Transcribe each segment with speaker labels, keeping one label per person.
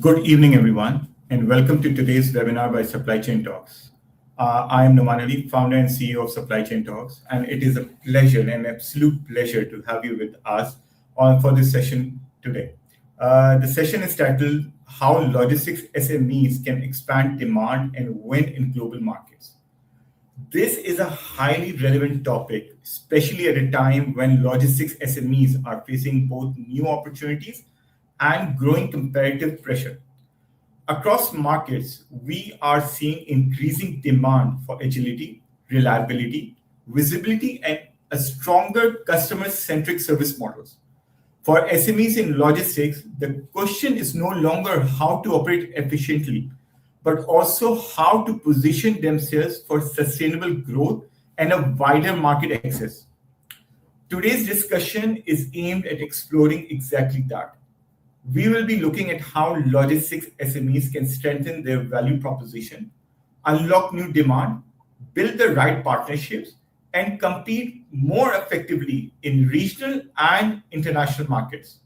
Speaker 1: Good evening, everyone, and welcome to today's webinar by Supply Chain Talks. I am Noman Ali, founder and CEO of Supply Chain Talks, and it is a pleasure, an absolute pleasure to have you with us for this session today. The session is titled, How Logistics SMEs Can Expand Demand and Win in Global Markets. This is a highly relevant topic, especially at a time when logistics SMEs are facing both new opportunities and growing competitive pressure. Across markets, we are seeing increasing demand for agility, reliability, visibility, and a stronger customer-centric service models. For SMEs in logistics, the question is no longer how to operate efficiently, but also how to position themselves for sustainable growth and a wider market access. Today's discussion is aimed at exploring exactly that. We will be looking at how logistics SMEs can strengthen their value proposition, unlock new demand, build the right partnerships, and compete more effectively in regional and international markets.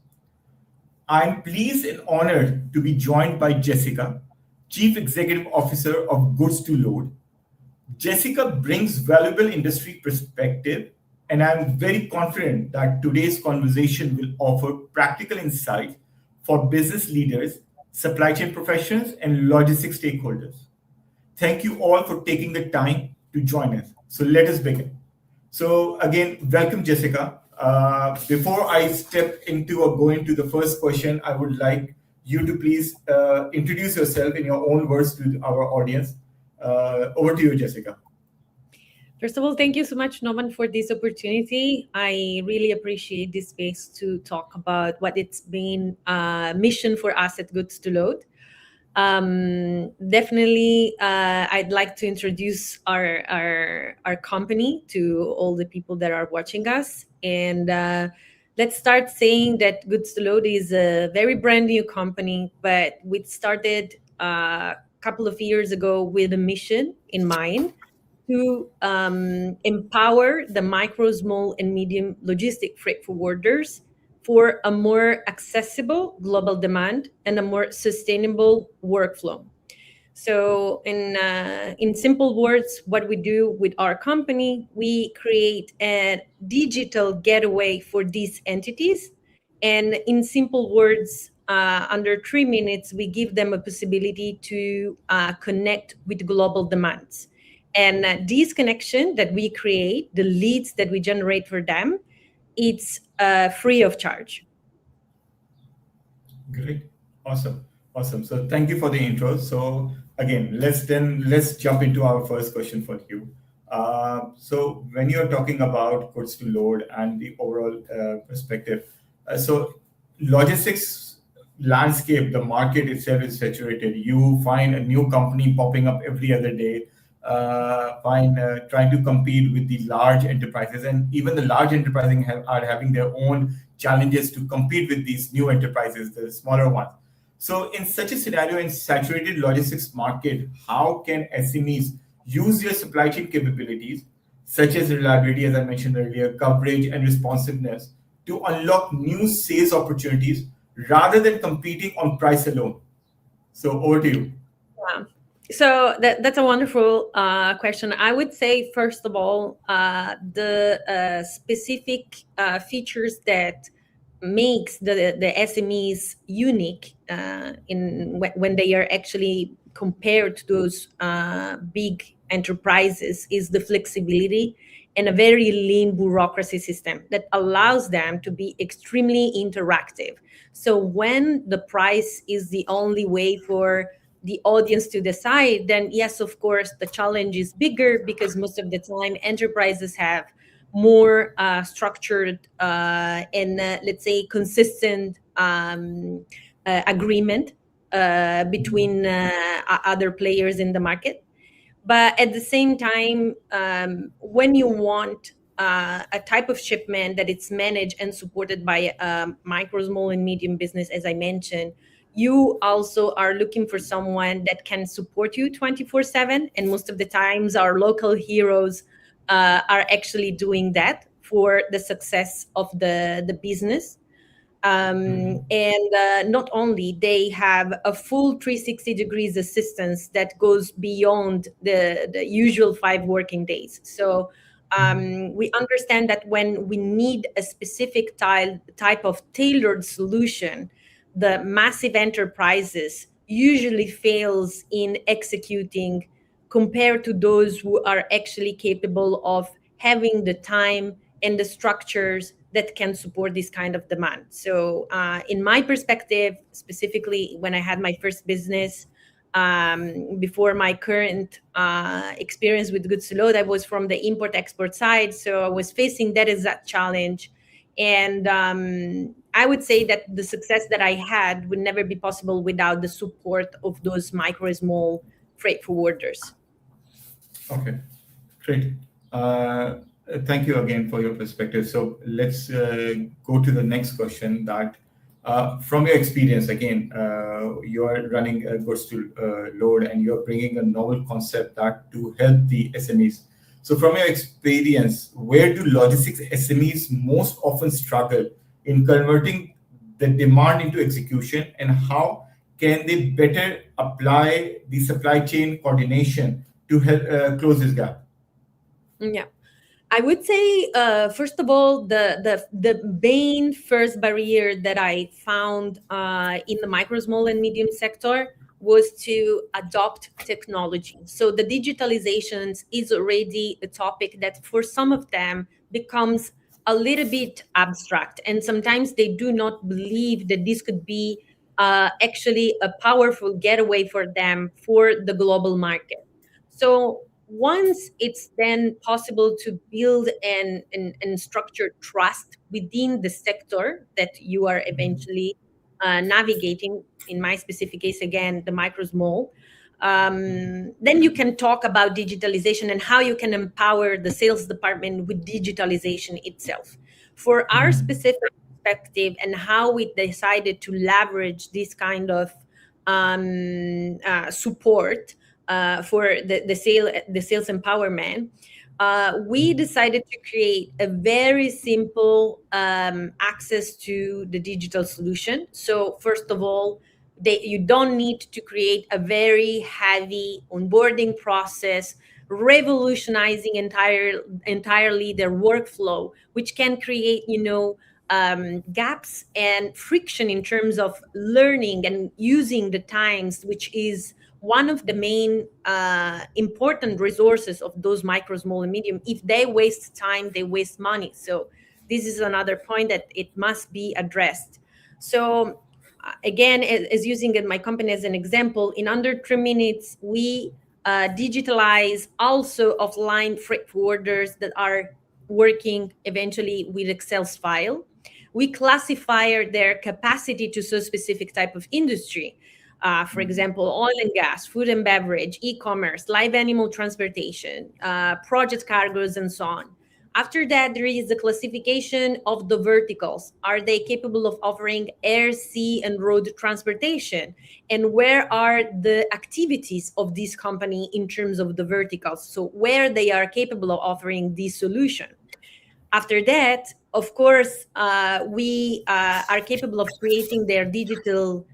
Speaker 1: I'm pleased and honored to be joined by Jessica, Chief Executive Officer of Goods2Load. Jessica brings valuable industry perspective, and I'm very confident that today's conversation will offer practical insights for business leaders, supply chain professionals, and logistics stakeholders. Thank you all for taking the time to join us. So let us begin. So again, welcome, Jessica. Before I step into or go into the first question, I would like you to please introduce yourself in your own words to our audience. Over to you, Jessica.
Speaker 2: First of all, thank you so much, Noman, for this opportunity. I really appreciate this space to talk about what it's been mission for us at Goods2Load. Definitely, I'd like to introduce our company to all the people that are watching us. And let's start saying that Goods2Load is a very brand new company, but we started a couple of years ago with a mission in mind to empower the micro, small, and medium logistic freight forwarders for a more accessible global demand and a more sustainable workflow. So in simple words, what we do with our company, we create a digital gateway for these entities. And in simple words, under 3 minutes, we give them a possibility to connect with global demands. And this connection that we create, the leads that we generate for them, it's free of charge.
Speaker 1: Great. Awesome. So thank you for the intro. So again, let's jump into our first question for you. So when you're talking about Goods2Load and the overall perspective, so logistics landscape, the market itself is saturated. You find a new company popping up every other day. Trying to compete with the large enterprises, and even the large enterprises are having their own challenges to compete with these new enterprises, the smaller ones. So in such a scenario, in saturated logistics market, how can SMEs use their supply chain capabilities, such as reliability, as I mentioned earlier, coverage and responsiveness, to unlock new sales opportunities rather than competing on price alone? So over to you.
Speaker 2: Yeah. So that's a wonderful question. I would say, first of all, the specific features that makes the SMEs unique when they are actually compared to those big enterprises is the flexibility and a very lean bureaucracy system that allows them to be extremely interactive. So when the price is the only way for the audience to decide, then yes, of course, the challenge is bigger because most of the time enterprises have more structured and let's say consistent agreement between other players in the market. But at the same time, when you want a type of shipment that it's managed and supported by a micro, small, and medium business, as I mentioned, you also are looking for someone that can support you 24/7. And most of the times our local heroes are actually doing that for the success of the business. And not only they have a full 360 degrees assistance that goes beyond the usual 5 working days. So we understand that when we need a specific type of tailored solution, the massive enterprises usually fails in executing compared to those who are actually capable of having the time and the structures that can support this kind of demand. So, in my perspective, specifically when I had my first business, before my current experience with Goods2Load, I was from the import-export side, so I was facing that exact challenge. And I would say that the success that I had would never be possible without the support of those micro, small freight forwarders.
Speaker 1: Okay, great. Uh, Thank you again for your perspective. So let's go to the next question. That from your experience, again, you are running a goods to load, and you're bringing a novel concept that to help the SMEs. So from your experience, where do logistics SMEs most often struggle in converting the demand into execution, and how can they better apply the supply chain coordination to help close this gap?
Speaker 2: Yeah. I would say, first of all, the main first barrier that I found in the micro, small, and medium sector was to adopt technology. So the digitalizations is already a topic that for some of them becomes a little bit abstract, and sometimes they do not believe that this could be actually a powerful getaway for them for the global market. So once it's then possible to build and structure trust within the sector that you are eventually navigating, in my specific case, again, the micro small, then you can talk about digitalization and how you can empower the sales department with digitalization itself. For our specific perspective and how we decided to leverage this kind of support for the sales empowerment, we decided to create a very simple access to the digital solution. So first of all, you don't need to create a very heavy onboarding process, revolutionizing entirely their workflow, which can create, gaps and friction in terms of learning and using the times, which is one of the main important resources of those micro, small, and medium. If they waste time, they waste money. So this is another point that it must be addressed. So again, as using my company as an example, in under 3 minutes, we digitalize also offline freight forwarders that are working eventually with Excel's file. We classify their capacity to so specific type of industry. For example, oil and gas, food and beverage, e-commerce, live animal transportation, project cargoes, and so on. After that, there is the classification of the verticals. Are they capable of offering air, sea, and road transportation? And where are the activities of this company in terms of the verticals? So where they are capable of offering this solution. After that, of course, we are capable of creating their digital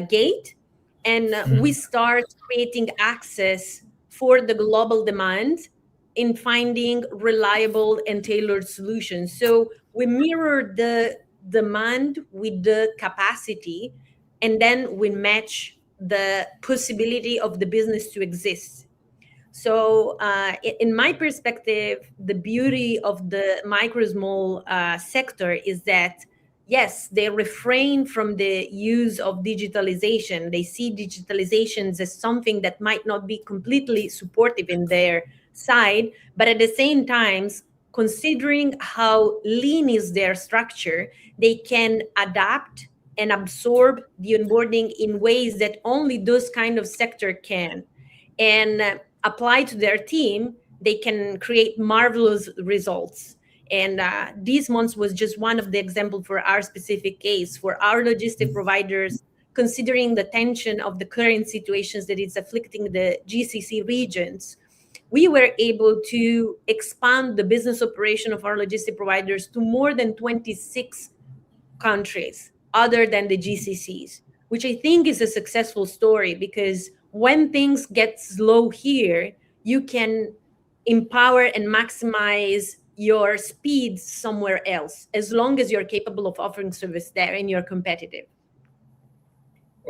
Speaker 2: gate, and we start creating access for the global demand in finding reliable and tailored solutions. So we mirror the demand with the capacity, and then we match the possibility of the business to exist. So, in my perspective, the beauty of the micro small sector is that, yes, they refrain from the use of digitalization. They see digitalizations as something that might not be completely supportive in their side, but at the same time, considering how lean is their structure, they can adapt and absorb the onboarding in ways that only those kind of sector can. And apply to their team, they can create marvelous results. And this month was just one of the examples for our specific case. For our logistic providers, considering the tension of the current situations that is afflicting the GCC regions, we were able to expand the business operation of our logistic providers to more than 26 countries other than the GCCs, which I think is a successful story, because when things get slow here, you can empower and maximize your speed somewhere else, as long as you're capable of offering service there and you're competitive.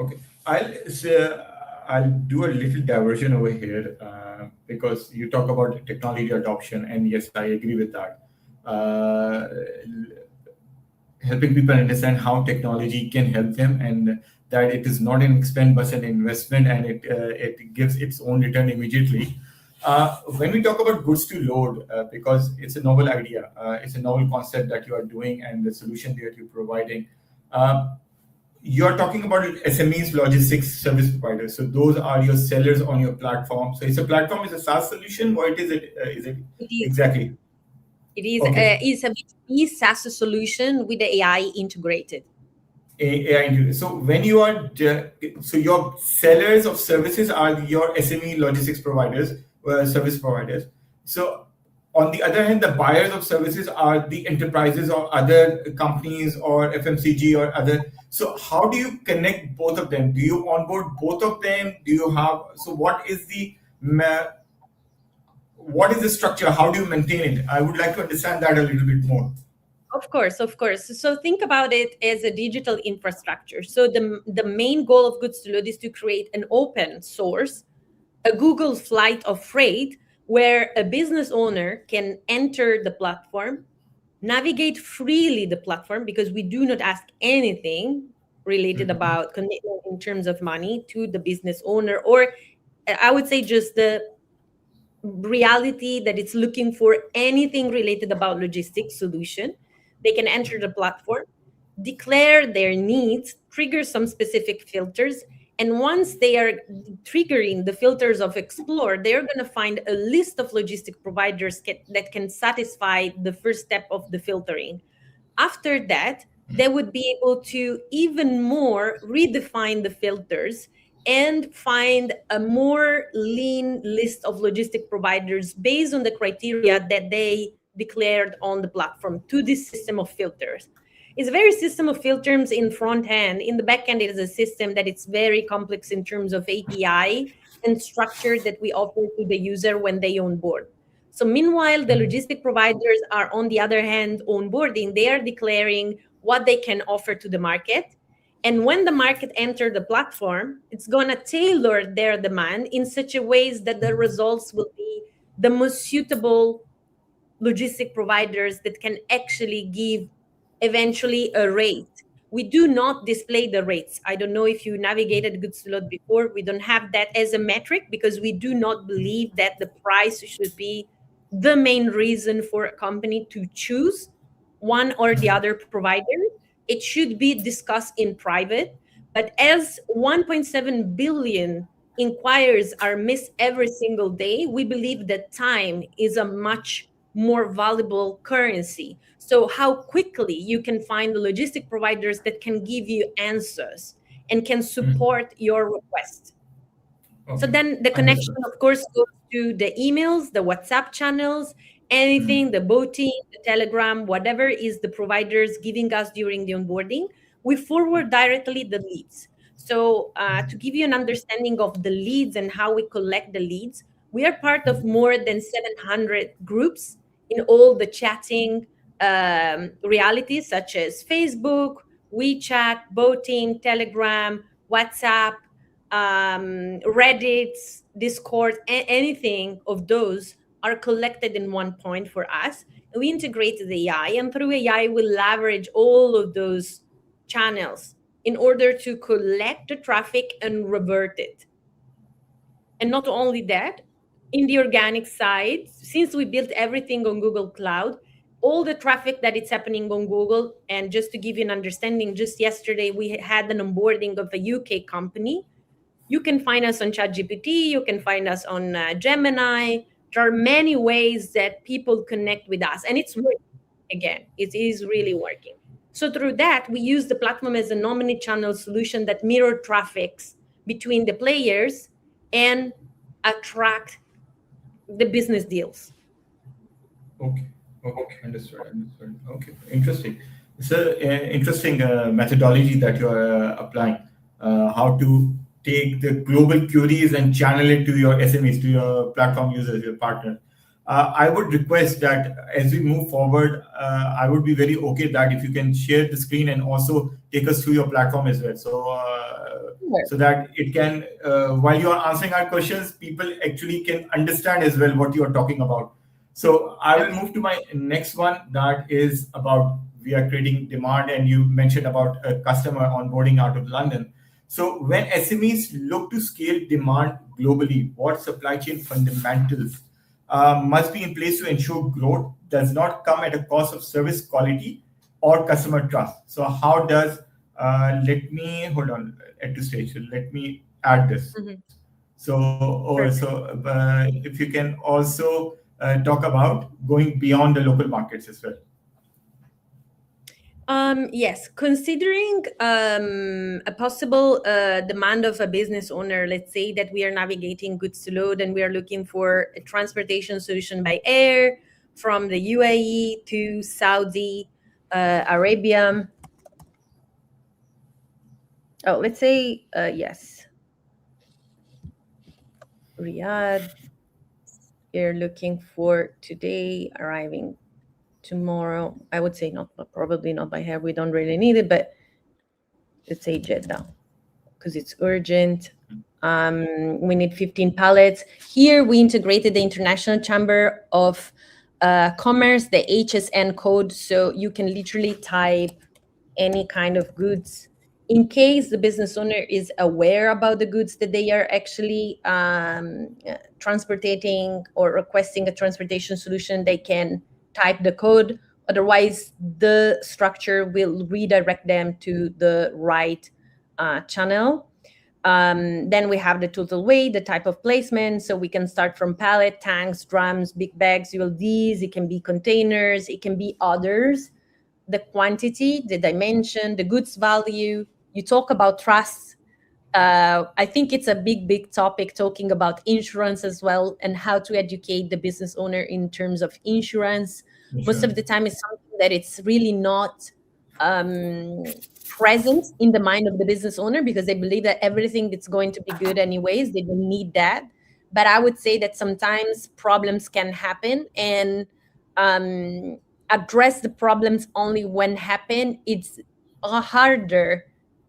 Speaker 1: Okay, I'll do a little diversion over here because you talk about technology adoption, and yes, I agree with that. Uh, Helping people understand how technology can help them, and that it is not an expense but an investment, and it gives its own return immediately. When we talk about goods to load, because it's a novel idea, it's a novel concept that you are doing, and the solution that you're providing. You're talking about SMEs, logistics service providers. So those are your sellers on your platform. So it's a platform, is a SaaS solution. What is it? Is it
Speaker 2: It is.
Speaker 1: exactly?
Speaker 2: It is.
Speaker 1: Okay.
Speaker 2: It's a B2B SaaS solution with the AI integrated.
Speaker 1: AI. So when you are, so your sellers of services are your SME logistics providers, service providers. So on the other hand, the buyers of services are the enterprises or other companies or FMCG or other. So how do you connect both of them? Do you onboard both of them? Do you have, so what is the structure? How do you maintain it? I would like to understand that a little bit more.
Speaker 2: Of course, of course. So think about it as a digital infrastructure. So the main goal of Goods2Load is to create an open source, a Google flight of freight, where a business owner can enter the platform, navigate freely the platform, because we do not ask anything related
Speaker 1: Mhm.
Speaker 2: about commitment in terms of money to the business owner, or I would say just the reality that it's looking for anything related about logistics solution. They can enter the platform, declare their needs, trigger some specific filters, and once they are triggering the filters of explore, they're going to find a list of logistic providers that can satisfy the first step of the filtering. After that, they would be able to even more redefine the filters and find a more lean list of logistic providers based on the criteria that they declared on the platform to this system of filters. It's a very system of filters in front end. In the back end, it is a system that it's very complex in terms of API and structure that we offer to the user when they onboard. So meanwhile, the logistic providers are, on the other hand, onboarding. They are declaring what they can offer to the market. And when the market enter the platform, it's going to tailor their demand in such a ways that the results will be the most suitable logistic providers that can actually give eventually a rate. We do not display the rates. I don't know if you navigated Goods2Load before. We don't have that as a metric, because we do not believe that the price should be the main reason for a company to choose one or the other provider. It should be discussed in private. But as 1.7 billion inquiries are missed every single day, we believe that time is a much more valuable currency. So how quickly you can find the logistic providers that can give you answers and can
Speaker 1: Mhm.
Speaker 2: support your request. So
Speaker 1: Okay,
Speaker 2: then the connection,
Speaker 1: understood.
Speaker 2: of course, goes to the emails, the WhatsApp channels, anything, the boating, the Telegram, whatever is the providers giving us during the onboarding. We forward directly the leads. So to give you an understanding of the leads and how we collect the leads, we are part of more than 700 groups in all the chatting realities, such as Facebook, WeChat, boating, Telegram, WhatsApp, Reddit, Discord, anything of those are collected in one point for us. And we integrate the AI, and through AI, we leverage all of those channels in order to collect the traffic and revert it. And not only that, in the organic side, since we built everything on Google Cloud, all the traffic that it's happening on Google, and just to give you an understanding, just yesterday we had an onboarding of a UK company. You can find us on ChatGPT, you can find us on Gemini. There are many ways that people connect with us, and it's working. Again, it is really working. So through that, we use the platform as an omni-channel solution that mirror traffics between the players and attract the business deals.
Speaker 1: Okay, okay, understood, understood. Okay, interesting. It's an interesting methodology that you are applying. How to take the global queries and channel it to your SMEs, to your platform users, your partner. I would request that as we move forward, I would be very okay that if you can share the screen and also take us through your platform as well.
Speaker 2: Sure.
Speaker 1: So that it can, while you are answering our questions, people actually can understand as well what you are talking about. So I will move to my next one that is about we are creating demand, and you mentioned about a customer onboarding out of London. So when SMEs look to scale demand globally, what supply chain fundamentals must be in place to ensure growth does not come at a cost of service quality or customer trust? So how does let me hold on at this stage. Let me add this.
Speaker 2: Mhm.
Speaker 1: So
Speaker 2: Perfect.
Speaker 1: if you can also talk about going beyond the local markets as well.
Speaker 2: Yes, considering a possible demand of a business owner, let's say that we are navigating goods to load and we are looking for a transportation solution by air from the UAE to Saudi Arabia. Oh, let's say, yes, Riyadh. We're looking for today, arriving tomorrow. I would say not, but probably not by air. We don't really need it, but let's say Jeddah because it's urgent. We need 15 pallets. Here we integrated the International Chamber of Commerce, the HSN code, so you can literally type any kind of goods. In case the business owner is aware about the goods that they are actually transporting or requesting a transportation solution, they can type the code. Otherwise, the structure will redirect them to the right channel. Then we have the total weight, the type of placement. So we can start from pallet, tanks, drums, big bags, ULDs. It can be containers. It can be others. The quantity, the dimension, the goods value. You talk about trust. I think it's a big topic talking about insurance as well and how to educate the business owner in terms of insurance. Most of
Speaker 1: Insurance.
Speaker 2: the time, it's something that it's really not um, present in the mind of the business owner because they believe that everything is going to be good anyways. They don't need that. But I would say that sometimes problems can happen and um, address the problems only when happen. It's harder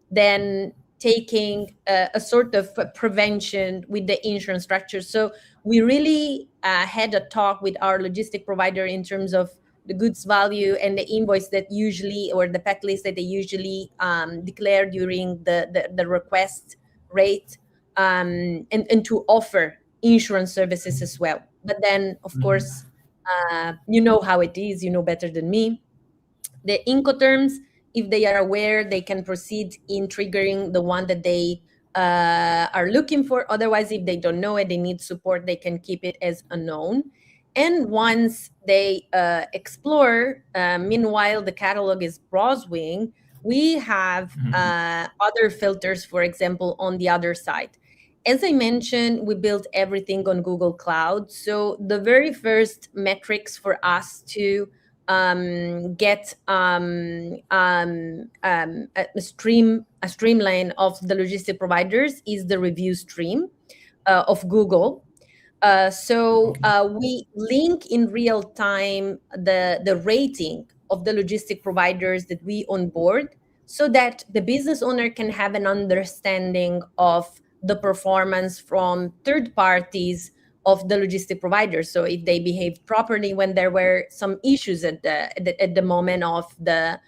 Speaker 2: than taking a sort of prevention with the insurance structure. So we really had a talk with our logistic provider in terms of the goods value and the invoice that usually or the pack list that they usually declare during the request rate, and to offer insurance services as well. But then, of course, you know how it is, you know better than me. The Incoterms, if they are aware, they can proceed in triggering the one that they are looking for. Otherwise, if they don't know it, they need support, they can keep it as unknown. And once they explore, meanwhile, the catalog is browsing, we have other filters, for example, on the other side. As I mentioned, we built everything on Google Cloud. So the very first metrics for us to get a streamline of the logistic providers is the review stream of Google. We link in real time the rating of the logistic providers that we onboard so that the business owner can have an understanding of the performance from third parties of the logistic providers. So if they behaved properly when there were some issues at the moment of the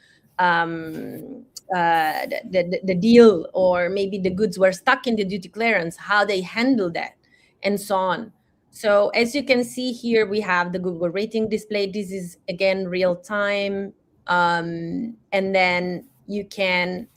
Speaker 2: deal, or maybe the goods were stuck in the duty clearance, how they handle that, and so on. So as you can see here, we have the Google rating display. This is again real time. And then you can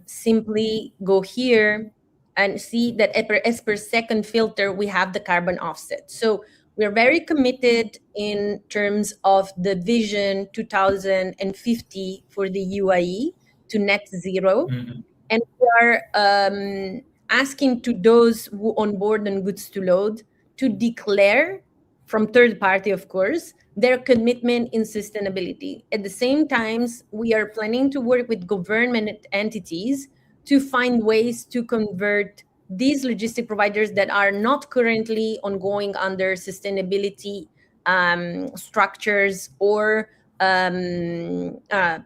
Speaker 2: simply go here and see that as per second filter, we have the carbon offset. So we're very committed in terms of the vision 2050 for the UAE to net zero. And we are asking to those who onboard on goods to load to declare from third party, of course, their commitment in sustainability. At the same times, we are planning to work with government entities to find ways to convert these logistic providers that are not currently ongoing under sustainability structures or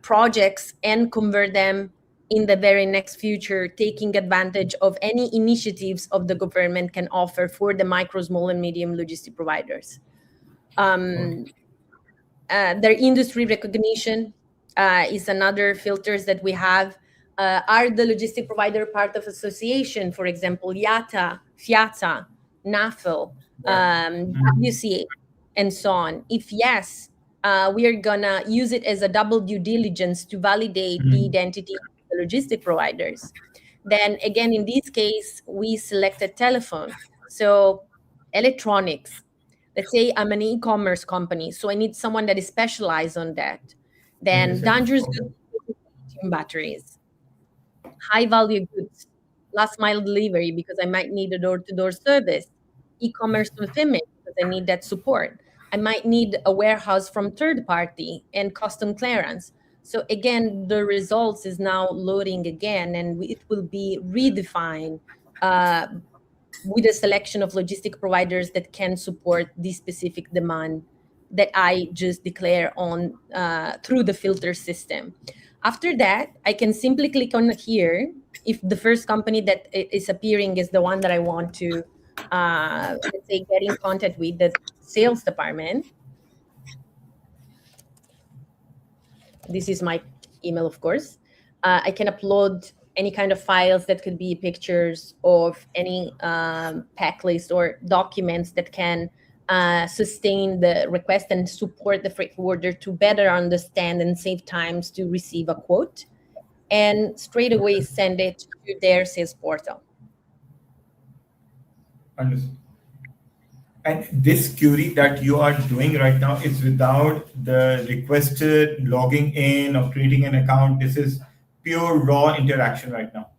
Speaker 2: projects, and convert them in the very next future, taking advantage of any initiatives of the government can offer for the micro, small, and medium logistic providers.
Speaker 1: Okay.
Speaker 2: Their industry recognition is another filters that we have. Are the logistic provider part of association, for example, IATA, FIATA, NAFL,
Speaker 1: Yeah.
Speaker 2: WCA, and so on? If yes, we are gonna use it as a double due diligence to validate the identity of the logistic providers. Then again, in this case, we selected telephone. So electronics, let's say I'm an e-commerce company, so I need someone that is specialized on that. Then
Speaker 1: Understand.
Speaker 2: dangerous
Speaker 1: Okay.
Speaker 2: goods, lithium batteries, high value goods, last mile delivery because I might need a door-to-door service, e-commerce fulfillment because I need that support. I might need a warehouse from third party and custom clearance. So again, the results is now loading again, and it will be redefined uh, with a selection of logistic providers that can support the specific demand that I just declare on through the filter system. After that, I can simply click on here if the first company that is appearing is the one that I want to, let's say, get in contact with the sales department. This is my email, of course. I can upload any kind of files that could be pictures of any pack list or documents that can sustain the request and support the freight forwarder to better understand and save times to receive a quote, and straight away send it to their sales portal.
Speaker 1: Understood. And this query that you are doing right now is without the requested logging in or creating an account. This is pure raw interaction right now.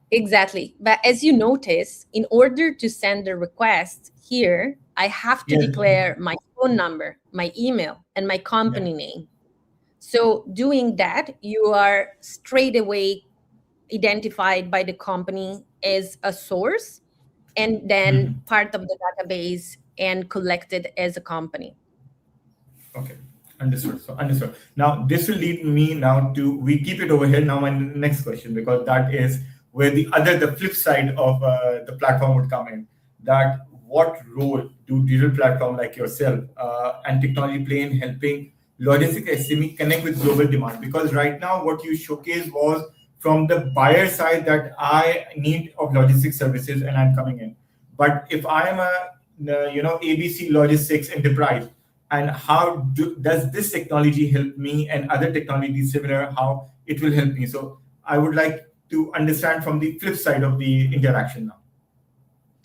Speaker 2: Exactly. But as you notice, in order to send the request here, I have to
Speaker 1: Yes.
Speaker 2: declare my phone number, my email, and my company name. So doing that, you are straight away identified by the company as a source, and then part of the database and collected as a company.
Speaker 1: Okay, understood. So understood. Now this will lead me now to, we keep it over here now, my next question, because that is where the flip side of the platform would come in. That what role do digital platform like yourself and technology play in helping logistics SME connect with global demand? Because right now what you showcased was from the buyer side that I need of logistics services and I'm coming in. But if I am a ABC logistics enterprise, and how does this technology help me and other technologies similar, how it will help me? So I would like to understand from the flip side of the interaction now.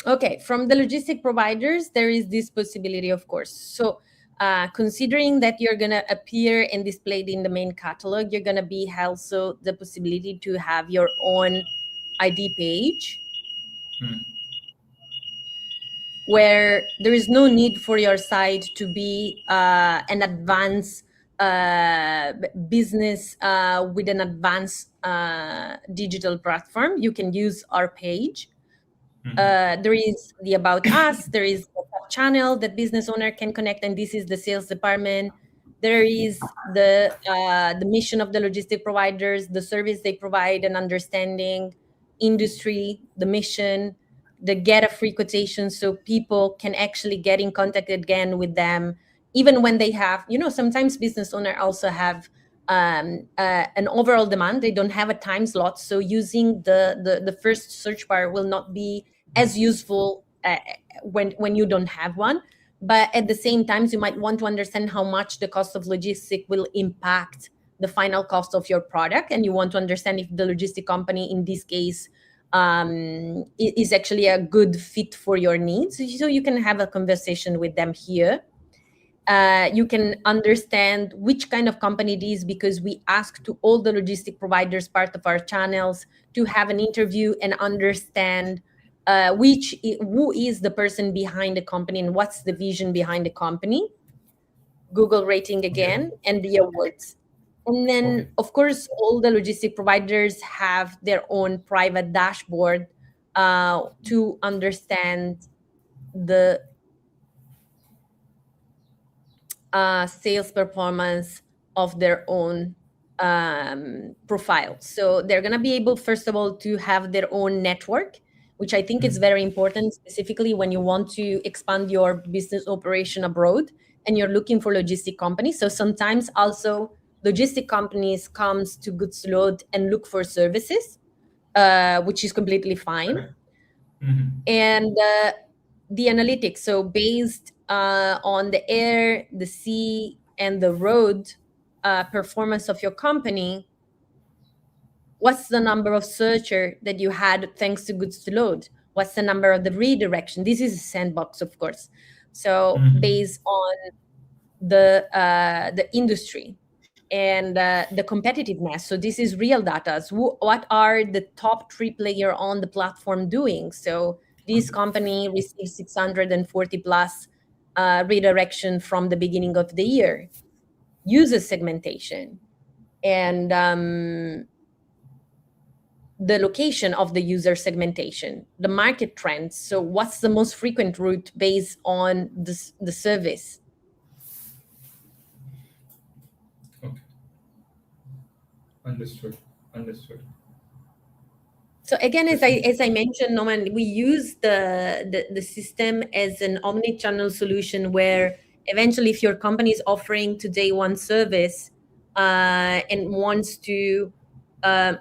Speaker 2: Okay, from the logistic providers, there is this possibility, of course. So considering that you're going to appear and displayed in the main catalog, you're going to be also the possibility to have your own ID page where there is no need for your site to be an advanced business with an advanced digital platform. You can use our page. There is the About Us, there is a channel that business owner can connect, and this is the sales department. There is the mission of the logistic providers, the service they provide, and understanding industry, the mission, the get a free quotation, so people can actually get in contact again with them, even when they have, sometimes business owner also have an overall demand. They don't have a time slot, so using the first search bar will not be as useful when you don't have one. But at the same time, you might want to understand how much the cost of logistic will impact the final cost of your product, and you want to understand if the logistic company in this case is actually a good fit for your needs. So you can have a conversation with them here. You can understand which kind of company it is, because we ask to all the logistic providers part of our channels to have an interview and understand who is the person behind the company and what's the vision behind the company, Google rating
Speaker 1: Okay.
Speaker 2: again, and the awards. And then,
Speaker 1: Okay.
Speaker 2: of course, all the logistic providers have their own private dashboard to understand the sales performance of their own profile. So they're going to be able, first of all, to have their own network, which I think is very important, specifically when you want to expand your business operation abroad and you're looking for logistic companies. So sometimes also logistic companies comes to Goods2Load and look for services, which is completely fine.
Speaker 1: Correct. Mhm.
Speaker 2: And the analytics, so based on the air, the sea, and the road performance of your company, what's the number of searcher that you had thanks to Goods2Load? What's the number of the redirection? This is a sandbox, of course. So
Speaker 1: Mhm.
Speaker 2: based on the industry and the competitiveness. So this is real data. So what are the top three player on the platform doing? So this company received 640 plus redirection from the beginning of the year. User segmentation and the location of the user segmentation, the market trends. So what's the most frequent route based on the service?
Speaker 1: Okay. Understood. Understood.
Speaker 2: So again,
Speaker 1: This is
Speaker 2: as I mentioned, Norman, we use the system as an omni-channel solution where eventually, if your company is offering today one service and wants to uh,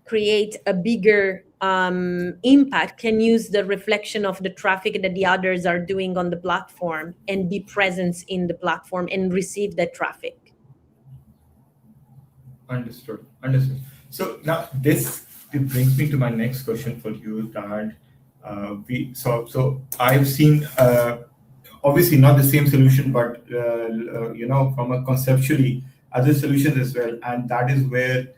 Speaker 2: create a bigger impact, can use the reflection of the traffic that the others are doing on the platform and be present in the platform and receive that traffic.
Speaker 1: understood. Understood. So now this it brings me to my next question for you. That I've seen obviously not the same solution, but from a conceptually other solutions as well, and that is where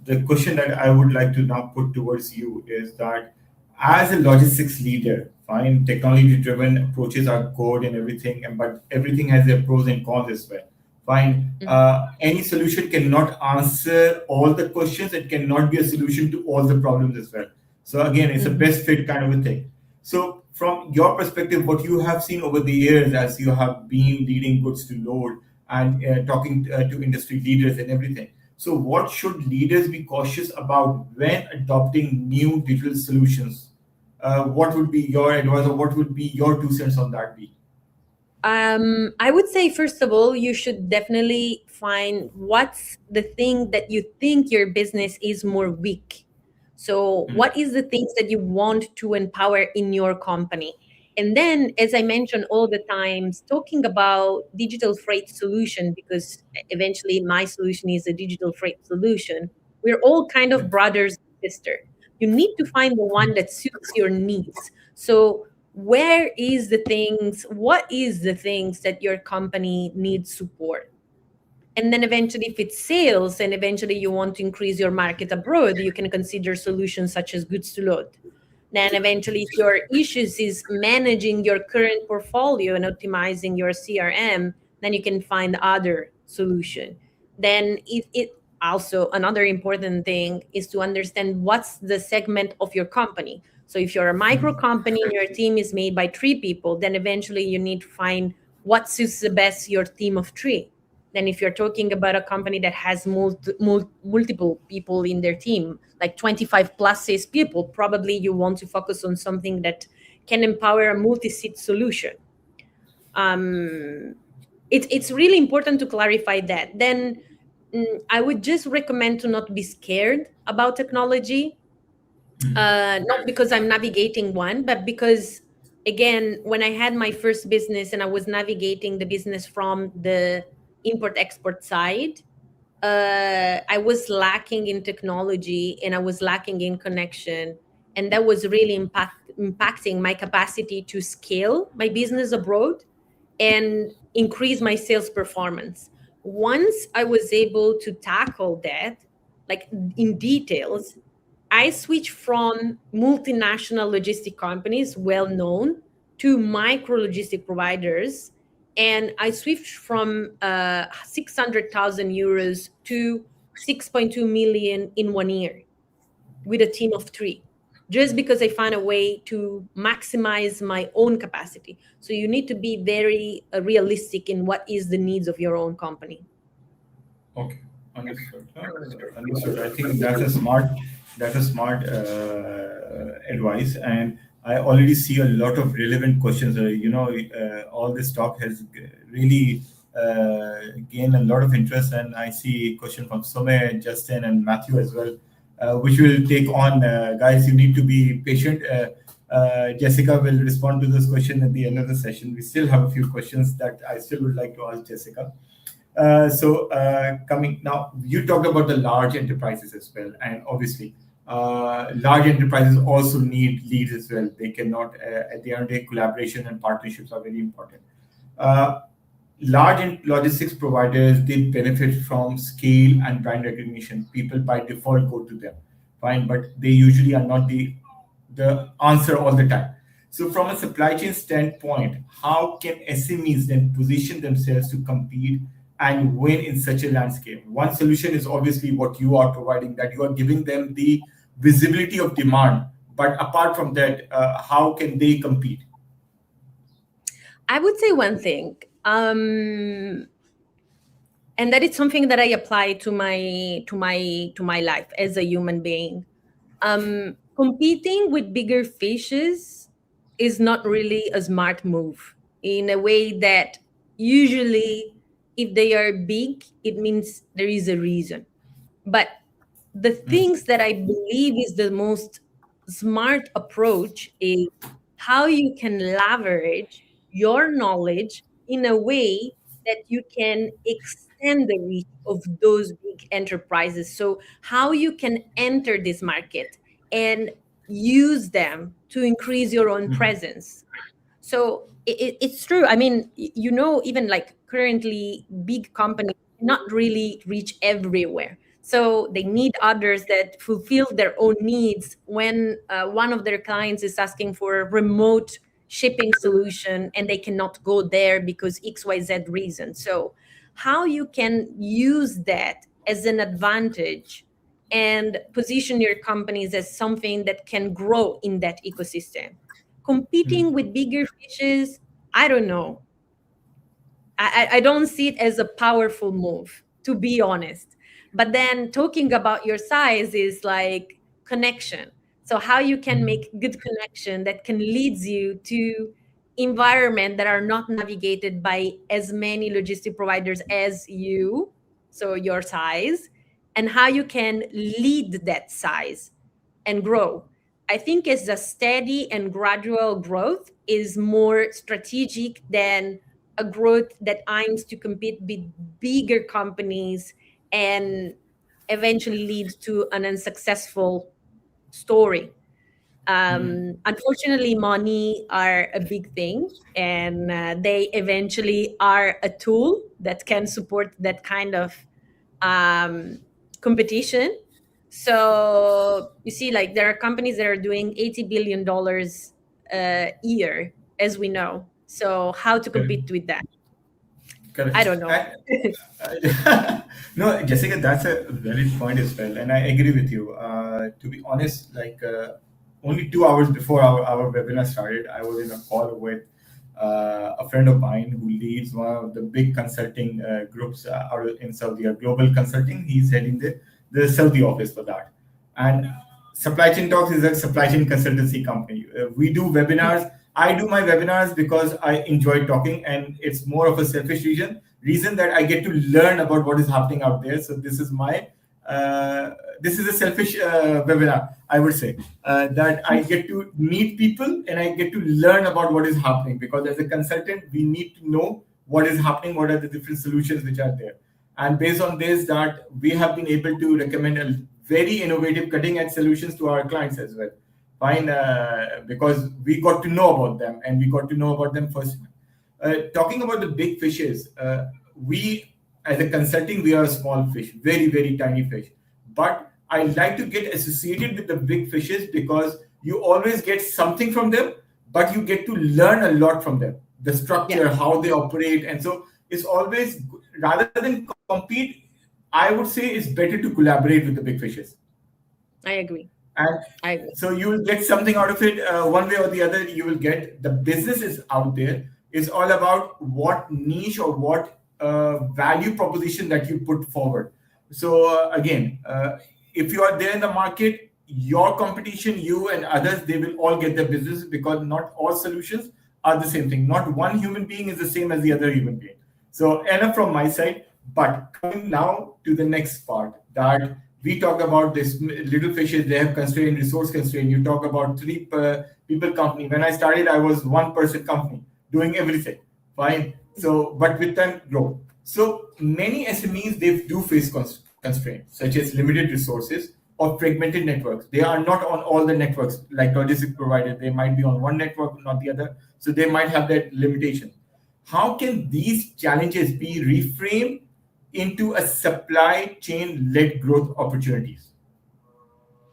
Speaker 1: the question that I would like to now put towards you is that as a logistics leader, fine, technology driven approaches are good and everything, but everything has their pros and cons as well. Fine.
Speaker 2: Mhm,
Speaker 1: Any solution cannot answer all the questions. It cannot be a solution to all the problems as well. So again, it's a
Speaker 2: mhm.
Speaker 1: best fit kind of a thing. So from your perspective, what you have seen over the years as you have been leading Goods2Load and talking to industry leaders and everything. So what should leaders be cautious about when adopting new digital solutions? What would be your advice, or what would be your 2 cents on that be?
Speaker 2: I would say, first of all, you should definitely find what's the thing that you think your business is more weak. So, what is the things that you want to empower in your company? And then, as I mentioned all the times, talking about digital freight solution, because eventually my solution is a digital freight solution. We're all kind of
Speaker 1: Yes.
Speaker 2: brothers and sisters. You need to find the one that suits your needs. So, where is the things, what is the things that your company needs support? And then eventually, if it's sales and eventually you want to increase your market abroad, you can consider solutions such as Goods2Load. Then eventually, if your issues is managing your current portfolio and optimizing your CRM, then you can find other solution. Then it also, another important thing is to understand what's the segment of your company. So if you're a micro company and your team is made by three people, then eventually you need to find what suits the best your team of three. Then if you're talking about a company that has multiple people in their team, like 25 plus sales people, probably you want to focus on something that can empower a multi-seat solution. um, it's really important to clarify that. Then I would just recommend to not be scared about technology, not because I'm navigating one, but because, again, when I had my first business and I was navigating the business from the import export side, I was lacking in technology and I was lacking in connection. And that was really impacting my capacity to scale my business abroad and increase my sales performance. Once I was able to tackle that, like in details, I switched from multinational logistic companies, well known, to micro logistic providers. And I switched from 600,000 euros to 6.2 million in 1 year with a team of three, just because I found a way to maximize my own capacity. So you need to be very realistic in what is the needs of your own company.
Speaker 1: Okay, understood. Understood. I think that's a smart advice, and I already see a lot of relevant questions. All this talk has really gained a lot of interest, and I see a question from Some, Justin, and Matthew as well, which we'll take on. Guys, you need to be patient. Jessica will respond to this question at the end of the session. We still have a few questions that I still would like to ask Jessica. Coming now, you talked about the large enterprises as well, and obviously, large enterprises also need leads as well. They cannot, at the end of the day, collaboration and partnerships are very important. Uh, Logistics providers, they benefit from scale and brand recognition. People by default go to them, fine, but they usually are not the answer all the time. So, from a supply chain standpoint, how can SMEs then position themselves to compete and win in such a landscape? One solution is obviously what you are providing, that you are giving them the visibility of demand. But apart from that, how can they compete?
Speaker 2: I would say one thing, and that is something that I apply to my life as a human being. Competing with bigger fishes is not really a smart move, in a way that usually if they are big, it means there is a reason. But the things that I believe is the most smart approach is how you can leverage your knowledge in a way that you can extend the reach of those big enterprises. So, how you can enter this market and use them to increase your own presence. So it's true. I mean, even like currently, big companies not really reach everywhere. So they need others that fulfill their own needs when one of their clients is asking for a remote shipping solution and they cannot go there because XYZ reason. So how you can use that as an advantage and position your companies as something that can grow in that ecosystem. Competing with bigger fishes, I don't know. I don't see it as a powerful move, to be honest. But then talking about your size is like connection. So how you can make good connection that can lead you to environment that are not navigated by as many logistic providers as you, so your size, and how you can lead that size and grow. I think as a steady and gradual growth is more strategic than a growth that aims to compete with bigger companies and eventually lead to an unsuccessful story. Unfortunately, money are a big thing, and they eventually are a tool that can support that kind of um, competition. So you see, like there are companies that are doing $80 billion a year, as we know. So how to compete
Speaker 1: Correct.
Speaker 2: with that? I
Speaker 1: Correct.
Speaker 2: don't know.
Speaker 1: No, Jessica, that's a valid point as well, and I agree with you. To be honest, only 2 hours before our webinar started, I was in a call with a friend of mine who leads one of the big consulting groups in Saudi, global consulting. He's heading the Saudi office for that. And Supply Chain Talks is a supply chain consultancy company. We do webinars. I do my webinars because I enjoy talking, and it's more of a selfish reason that I get to learn about what is happening out there. So this is a selfish webinar, I would say, that I get to meet people and I get to learn about what is happening, because as a consultant, we need to know what is happening, what are the different solutions which are there. And based on this, that we have been able to recommend a very innovative, cutting edge solutions to our clients as well. Fine, because we got to know about them and we got to know about them first. Talking about the big fishes, we as a consulting, we are a small fish, very, very tiny fish. But I like to get associated with the big fishes because you always get something from them, but you get to learn a lot from them, the
Speaker 2: Yeah,
Speaker 1: structure, how they operate. And so it's always, rather than compete, I would say it's better to collaborate with the big fishes.
Speaker 2: I agree.
Speaker 1: And
Speaker 2: I agree.
Speaker 1: so you will get something out of it, one way or the other. You will get, the business is out there. It's all about what niche or what value proposition that you put forward. So again, if you are there in the market, your competition, you and others, they will all get their business, because not all solutions are the same thing. Not one human being is the same as the other human being. So enough from my side. But coming now to the next part, that we talk about this little fishes, they have constraint, resource constraint. You talk about three people company. When I started, I was one person company doing everything. Fine. So, but with time, grow. So many SMEs, they do face constraints, such as limited resources or fragmented networks. They are not on all the networks like logistics provided. They might be on one network, not the other. So they might have that limitation. How can these challenges be reframed into a supply chain led growth opportunities?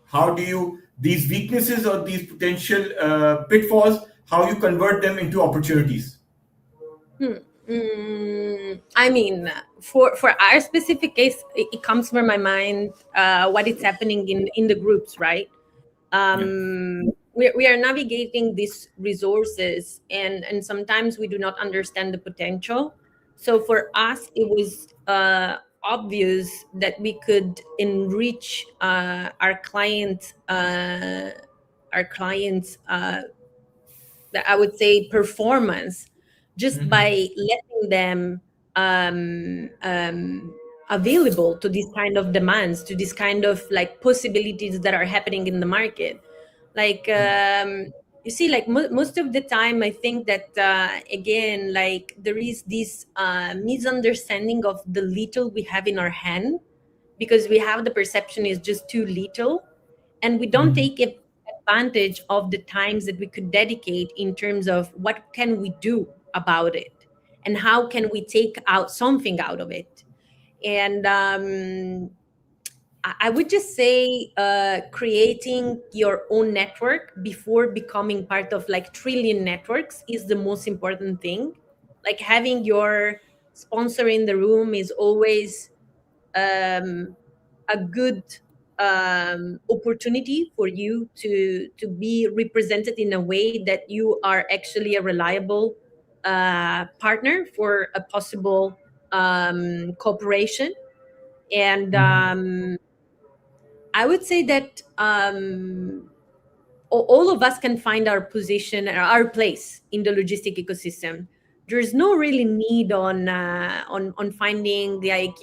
Speaker 1: How do you, these weaknesses or these potential pitfalls, how you convert them into opportunities?
Speaker 2: Hmm. I mean, for our specific case, it comes from my mind what is happening in the groups, right?
Speaker 1: Yeah.
Speaker 2: We are navigating these resources, and sometimes we do not understand the potential. So for us, it was obvious that we could enrich our clients that I would say performance, just
Speaker 1: Mhm.
Speaker 2: by letting them um, um, available to these kind of demands, to this kind of like possibilities that are happening in the market. Like you see, like most of the time, I think that again, like there is this misunderstanding of the little we have in our hand, because we have the perception is just too little, and we don't
Speaker 1: Mhm.
Speaker 2: take advantage of the times that we could dedicate in terms of what can we do about it, and how can we take out something out of it. And I would just say creating your own network before becoming part of like trillion networks is the most important thing. Like having your sponsor in the room is always um, a good opportunity for you to be represented in a way that you are actually a reliable partner for a possible cooperation. And
Speaker 1: Mhm.
Speaker 2: I would say that all of us can find our position, our place in the logistic ecosystem. There's no really need on finding, like,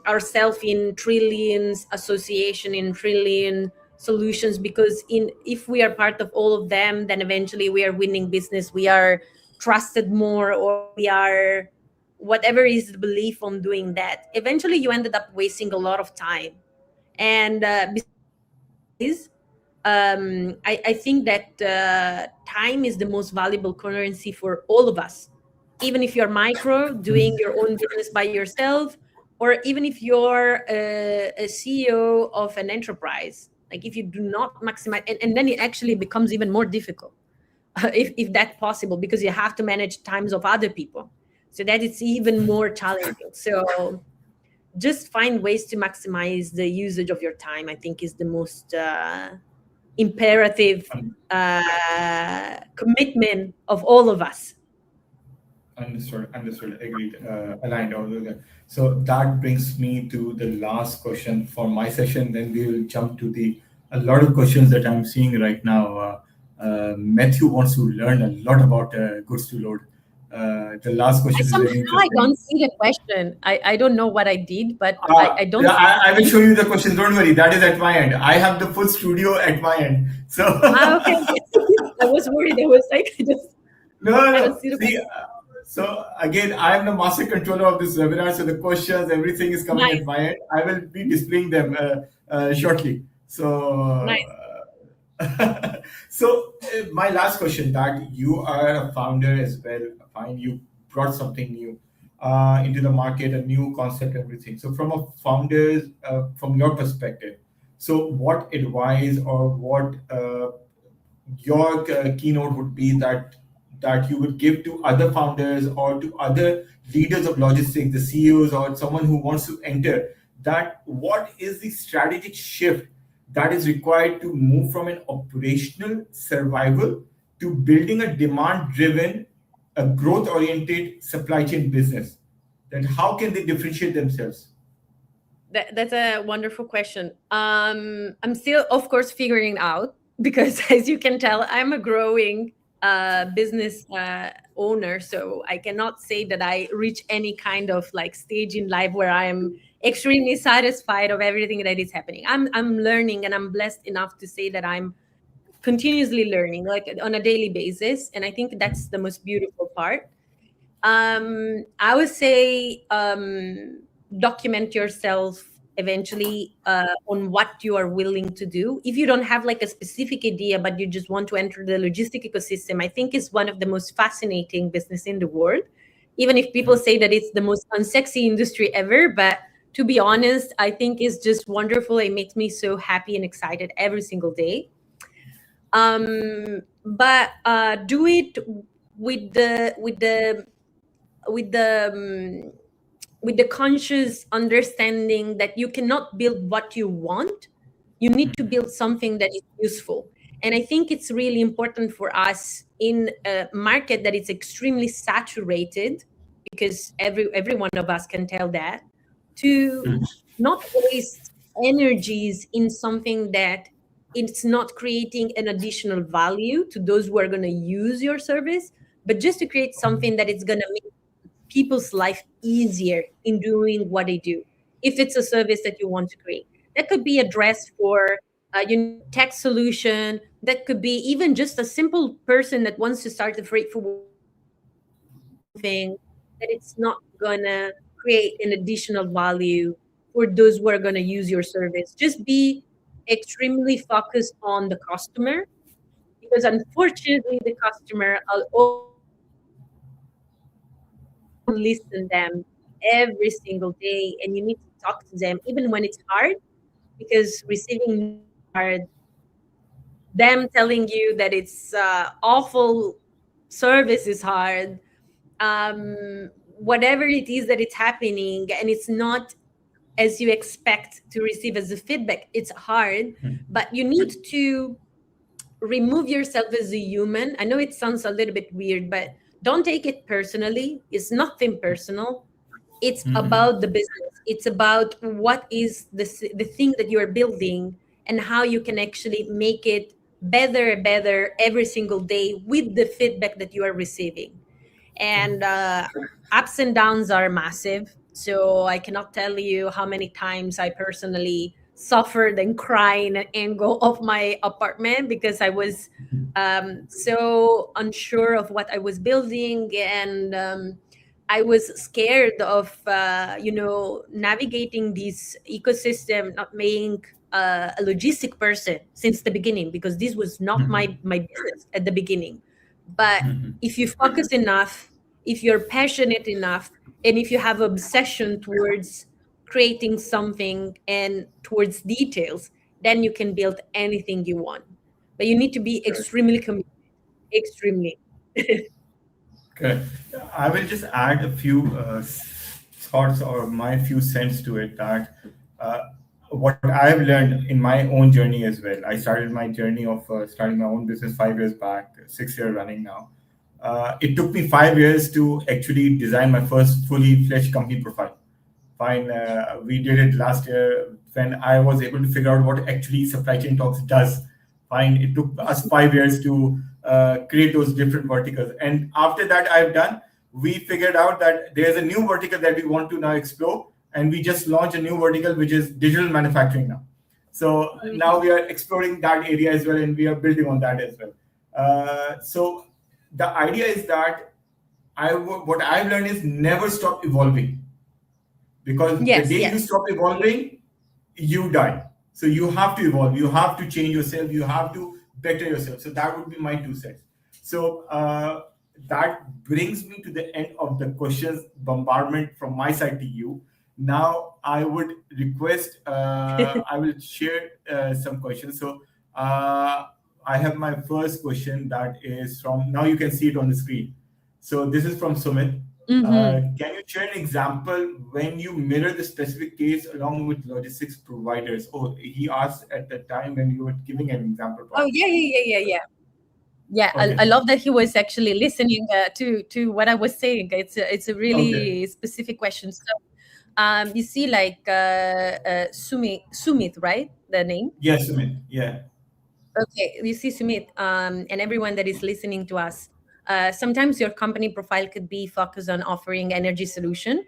Speaker 2: ourselves in trillions association, in trillion solutions, because in if we are part of all of them, then eventually we are winning business, we are trusted more, or we are whatever is the belief on doing that. Eventually you ended up wasting a lot of time. And besides, I think that time is the most valuable currency for all of us. Even if you're micro, doing your own business by yourself, or even if you're a CEO of an enterprise, like if you do not maximize, and then it actually becomes even more difficult, if that's possible, because you have to manage times of other people. So that it's even more challenging. So just find ways to maximize the usage of your time, I think, is the most imperative commitment of all of us.
Speaker 1: Understood, understood, agreed, aligned, all of that. So that brings me to the last question for my session. Then we will jump to the a lot of questions that I'm seeing right now. Matthew wants to learn a lot about goods to load. The last
Speaker 2: I
Speaker 1: question is very
Speaker 2: somehow I
Speaker 1: interesting.
Speaker 2: don't see the question. I don't know what I did, but I don't
Speaker 1: Yeah,
Speaker 2: see
Speaker 1: I will
Speaker 2: it.
Speaker 1: show you the questions. Don't worry, that is at my end. I have the full studio at my end. So
Speaker 2: Okay. I was worried. I was like,
Speaker 1: no, no,
Speaker 2: I don't
Speaker 1: no.
Speaker 2: see the
Speaker 1: See,
Speaker 2: question.
Speaker 1: so again, I am the master controller of this webinar. So the questions, everything is coming at
Speaker 2: Nice,
Speaker 1: my end. I will be displaying them shortly. So,
Speaker 2: nice.
Speaker 1: my last question, that you are a founder as well. Fine, you brought something new. into the market, a new concept, everything. So from a founder's, from your perspective, so what advice or what your keynote would be that you would give to other founders or to other leaders of logistics, the CEOs or someone who wants to enter, that what is the strategic shift that is required to move from an operational survival to building a demand driven, a growth oriented supply chain business? That how can they differentiate themselves?
Speaker 2: That's a wonderful question. I'm still, of course, figuring out because, as you can tell, I'm a growing business owner. So I cannot say that I reach any kind of like stage in life where I am extremely satisfied of everything that is happening. I'm learning, and I'm blessed enough to say that I'm continuously learning, like on a daily basis. And I think that's the most beautiful part. I would say document yourself eventually on what you are willing to do. If you don't have like a specific idea, but you just want to enter the logistic ecosystem, I think is one of the most fascinating business in the world. Even if people say that it's the most unsexy industry ever, but to be honest, I think it's just wonderful. It makes me so happy and excited every single day. But do it with the with the with the with the conscious understanding that you cannot build what you want. You need to build something that is useful. And I think it's really important for us in a market that is extremely saturated, because every one of us can tell that, to not waste energies in something that it's not creating an additional value to those who are going to use your service, but just to create something that it's going to make people's life easier in doing what they do. If it's a service that you want to create, that could be a dress for tech solution. That could be even just a simple person that wants to start a freight forwarding business. Just do something that it's not gonna create an additional value for those who are gonna use your service. Just be extremely focused on the customer, because unfortunately the customer are always right. You need to listen them every single day, and you need to talk to them even when it's hard, because receiving no is hard. Them telling you that it's awful service is hard. Whatever it is that it's happening and it's not as you expect to receive as a feedback, it's hard. But you need to remove yourself as a human. I know it sounds a little bit weird, but don't take it personally. It's nothing personal. It's about the business. It's about what is the thing that you are building, and how you can actually make it better and better every single day with the feedback that you are receiving. And ups and downs are massive. So I cannot tell you how many times I personally suffered and cried in an angle of my apartment because I was so unsure of what I was building, and I was scared of navigating this ecosystem, not being a logistic person since the beginning, because this was not my business at the beginning. But if you focus enough, if you're passionate enough, and if you have obsession towards creating something and towards details, then you can build anything you want. But you need to be extremely committed, extremely.
Speaker 1: Okay, I will just add a few thoughts or my few cents to it. That what I've learned in my own journey as well. I started my journey of starting my own business 5 years back, 6 years running now. It took me 5 years to actually design my first fully fledged company profile. Fine, we did it last year when I was able to figure out what actually Supply Chain Talks does. Fine, it took us 5 years to create those different verticals. And after that, we figured out that there's a new vertical that we want to now explore. And we just launched a new vertical, which is digital manufacturing now. So now we are exploring that area as well, and we are building on that as well. So the idea is that what I've learned is never stop evolving, because the
Speaker 2: Yes,
Speaker 1: day you
Speaker 2: yes.
Speaker 1: stop evolving, you die. So you have to evolve, you have to change yourself, you have to better yourself. So that would be my 2 cents. So that brings me to the end of the questions bombardment from my side to you. Now, I would request, I will share some questions. So, I have my first question that is from, now you can see it on the screen. So, this is from Sumit. Can you share an example when you mirror the specific case along with logistics providers? Oh, he asked at the time when you were giving an example,
Speaker 2: Oh,
Speaker 1: probably.
Speaker 2: yeah. Yeah, I
Speaker 1: Okay.
Speaker 2: love that he was actually listening to what I was saying. It's a
Speaker 1: Okay.
Speaker 2: really specific question. So, you see, like Sumit, right? The name.
Speaker 1: Yes, Sumit. Yeah.
Speaker 2: Okay, you see, Sumit, and everyone that is listening to us, sometimes your company profile could be focused on offering energy solution,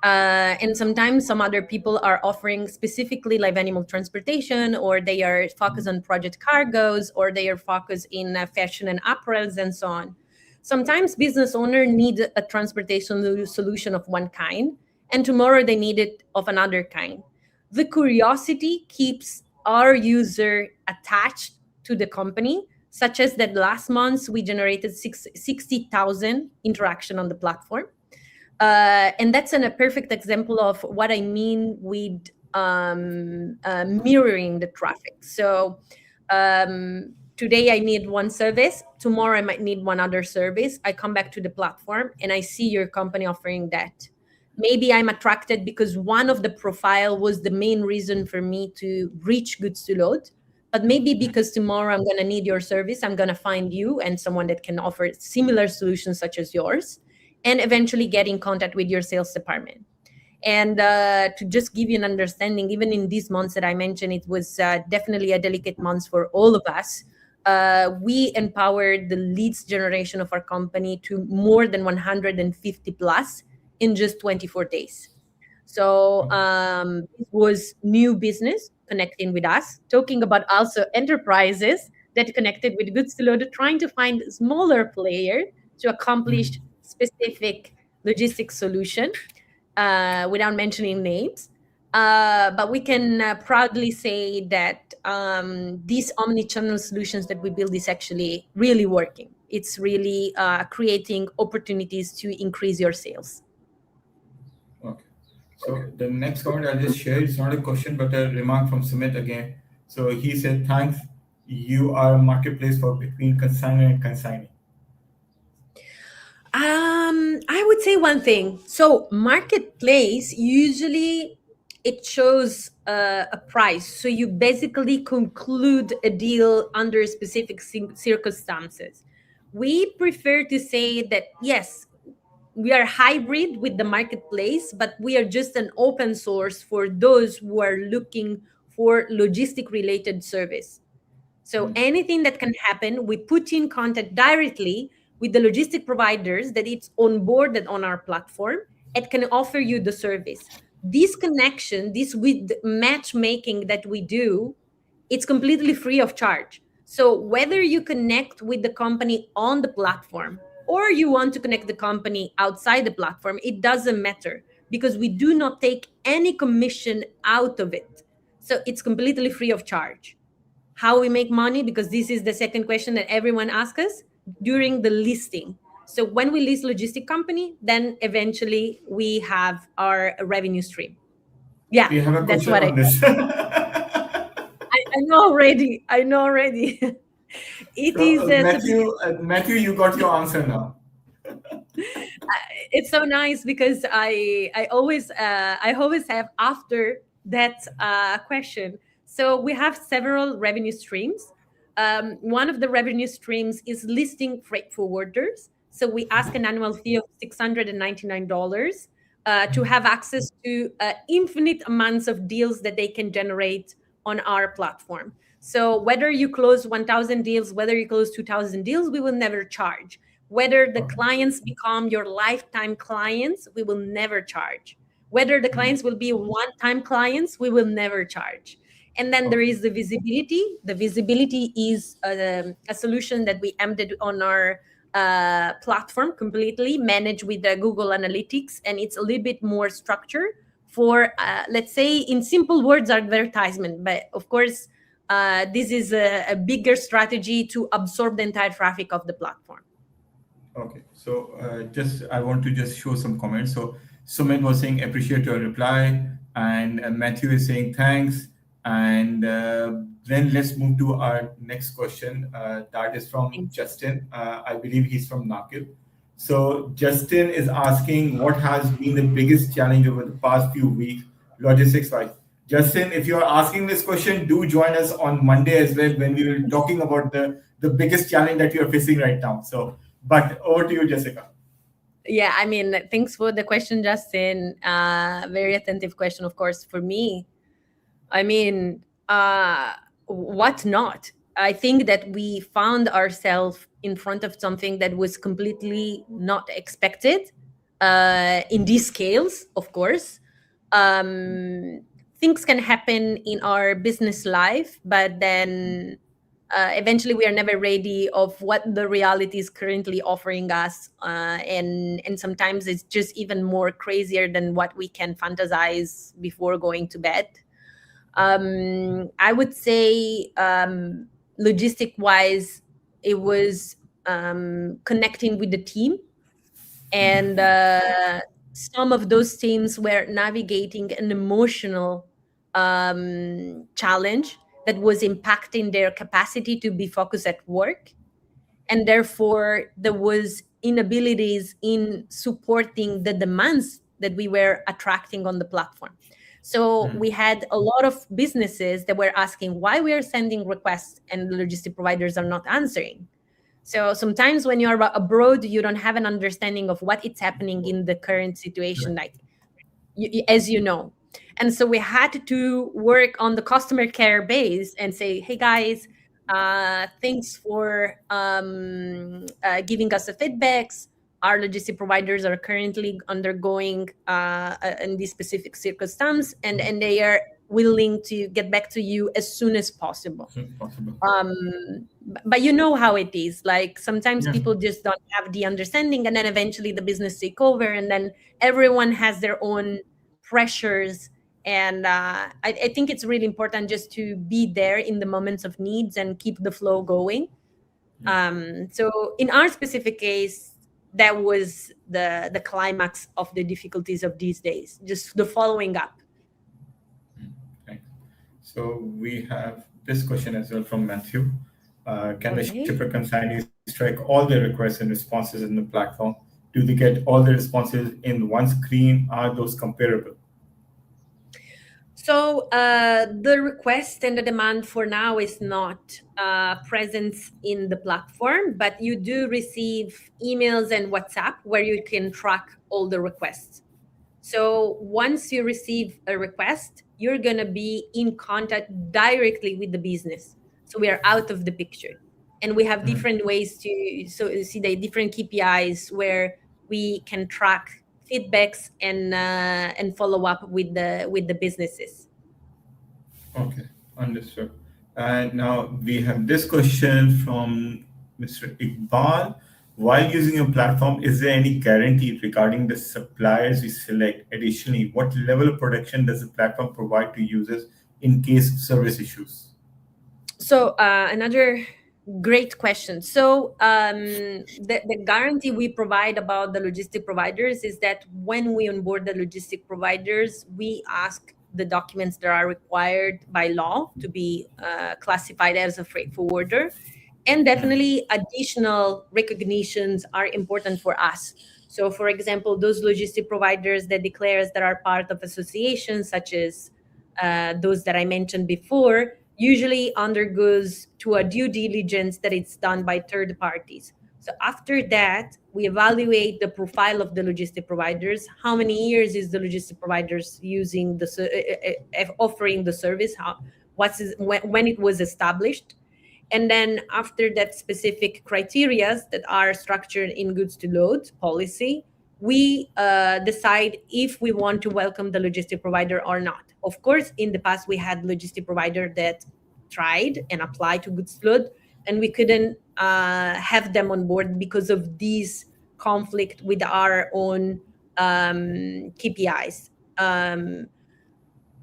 Speaker 2: and sometimes some other people are offering specifically live animal transportation, or they are focused on project cargoes, or they are focused in fashion and apparels and so on. Sometimes business owner need a transportation solution of one kind, and tomorrow they need it of another kind. The curiosity keeps our user attached to the company, such as that last month we generated 60,000 interaction on the platform. And that's a perfect example of what I mean with mirroring the traffic. So today I need one service, tomorrow I might need one other service. I come back to the platform and I see your company offering that. Maybe I'm attracted because one of the profile was the main reason for me to reach Goods2Load. But maybe because tomorrow I'm going to need your service, I'm going to find you and someone that can offer similar solutions such as yours, and eventually get in contact with your sales department. And to just give you an understanding, even in these months that I mentioned, it was definitely a delicate month for all of us. We empowered the leads generation of our company to more than 150 plus in just 24 days. So it was new business connecting with us, talking about also enterprises that connected with Goods2Load, trying to find smaller player to accomplish specific logistics solution without mentioning names. But we can proudly say that these omni-channel solutions that we build is actually really working. It's really creating opportunities to increase your sales.
Speaker 1: Okay. So the next comment I'll just share, it's not a question, but a remark from Sumit again. So he said, thanks. You are a marketplace for between consignor and consignee.
Speaker 2: I would say one thing. So marketplace usually it shows a price. So you basically conclude a deal under specific circumstances. We prefer to say that yes, we are hybrid with the marketplace, but we are just an open source for those who are looking for logistic related service. So anything that can happen, we put in contact directly with the logistic providers that it's onboarded on our platform and can offer you the service. This connection, this with matchmaking that we do, it's completely free of charge. So whether you connect with the company on the platform or you want to connect the company outside the platform, it doesn't matter because we do not take any commission out of it. So it's completely free of charge. How we make money, because this is the second question that everyone asks us during the listing. So when we list logistic company, then eventually we have our revenue stream. Yeah,
Speaker 1: We have a
Speaker 2: that's
Speaker 1: question
Speaker 2: what
Speaker 1: on this.
Speaker 2: I know already. I know already. It
Speaker 1: So
Speaker 2: is
Speaker 1: Matthew, you got your answer now.
Speaker 2: it's so nice because I always have after that question. So we have several revenue streams. One of the revenue streams is listing freight forwarders. So we ask an annual fee of $699 to have access to infinite amounts of deals that they can generate on our platform. So whether you close 1,000 deals, whether you close 2,000 deals, we will never charge. Whether the clients become your lifetime clients, we will never charge. Whether the clients will be one-time clients, we will never charge. And then there is the visibility. The visibility is a solution that we embedded on our platform, completely managed with the Google Analytics, and it's a little bit more structured for, let's say, in simple words, advertisement. But of course, this is a bigger strategy to absorb the entire traffic of the platform.
Speaker 1: Okay, so just I want to just show some comments. So Sumit was saying appreciate your reply, and Matthew is saying thanks. And then let's move to our next question. That is from
Speaker 2: Thanks.
Speaker 1: Justin. I believe he's from Nakil. So Justin is asking what has been the biggest challenge over the past few weeks, logistics wise. Justin, if you are asking this question, do join us on Monday as well when we will talking about the biggest challenge that you are facing right now. So but over to you, Jessica.
Speaker 2: Yeah, I mean, thanks for the question, Justin. Very attentive question, of course, for me. I mean, what not? I think that we found ourselves in front of something that was completely not expected in these scales, of course. Um, Things can happen in our business life, but then eventually we are never ready of what the reality is currently offering us, and sometimes it's just even more crazier than what we can fantasize before going to bed. I would say, logistic wise, it was connecting with the team, and some of those teams were navigating an emotional challenge that was impacting their capacity to be focused at work, and therefore there was inabilities in supporting the demands that we were attracting on the platform. So we had a lot of businesses that were asking why we are sending requests and the logistic providers are not answering. So sometimes when you are abroad, you don't have an understanding of what is happening in the current situation, like as you know. And so we had to work on the customer care base and say, hey guys, thanks for giving us the feedbacks. Our logistic providers are currently undergoing in this specific circumstance, and they are willing to get back to you as soon as possible.
Speaker 1: Possible.
Speaker 2: But you know how it is, like sometimes
Speaker 1: Yeah.
Speaker 2: people just don't have the understanding, and then eventually the business take over, and then everyone has their own pressures. And I think it's really important just to be there in the moments of needs and keep the flow going.
Speaker 1: Yeah.
Speaker 2: So in our specific case, that was the climax of the difficulties of these days, just the following up.
Speaker 1: Thanks. So we have this question as well from Matthew. Can the
Speaker 2: Okay.
Speaker 1: shipper consignees track all their requests and responses in the platform? Do they get all the responses in one screen? Are those comparable?
Speaker 2: So the request and the demand for now is not present in the platform, but you do receive emails and WhatsApp where you can track all the requests. So once you receive a request, you're going to be in contact directly with the business. So we are out of the picture. And we have different ways to see the different KPIs where we can track feedbacks and follow up with the businesses.
Speaker 1: Okay, understood. And now we have this question from Mr. Iqbal. While using your platform, is there any guarantee regarding the suppliers we select? Additionally, what level of protection does the platform provide to users in case of service issues?
Speaker 2: So another great question. So the guarantee we provide about the logistic providers is that when we onboard the logistic providers, we ask the documents that are required by law to be classified as a freight forwarder. And definitely additional recognitions are important for us. So for example, those logistic providers that declares that are part of associations such as those that I mentioned before, usually undergoes to a due diligence that it's done by third parties. So after that, we evaluate the profile of the logistic providers. How many years is the logistic providers using offering the service? When it was established? And then after that specific criteria that are structured in goods to load policy, we decide if we want to welcome the logistic provider or not. Of course, in the past, we had logistic provider that tried and applied to goods to load, and we couldn't have them on board because of these conflict with our own KPIs.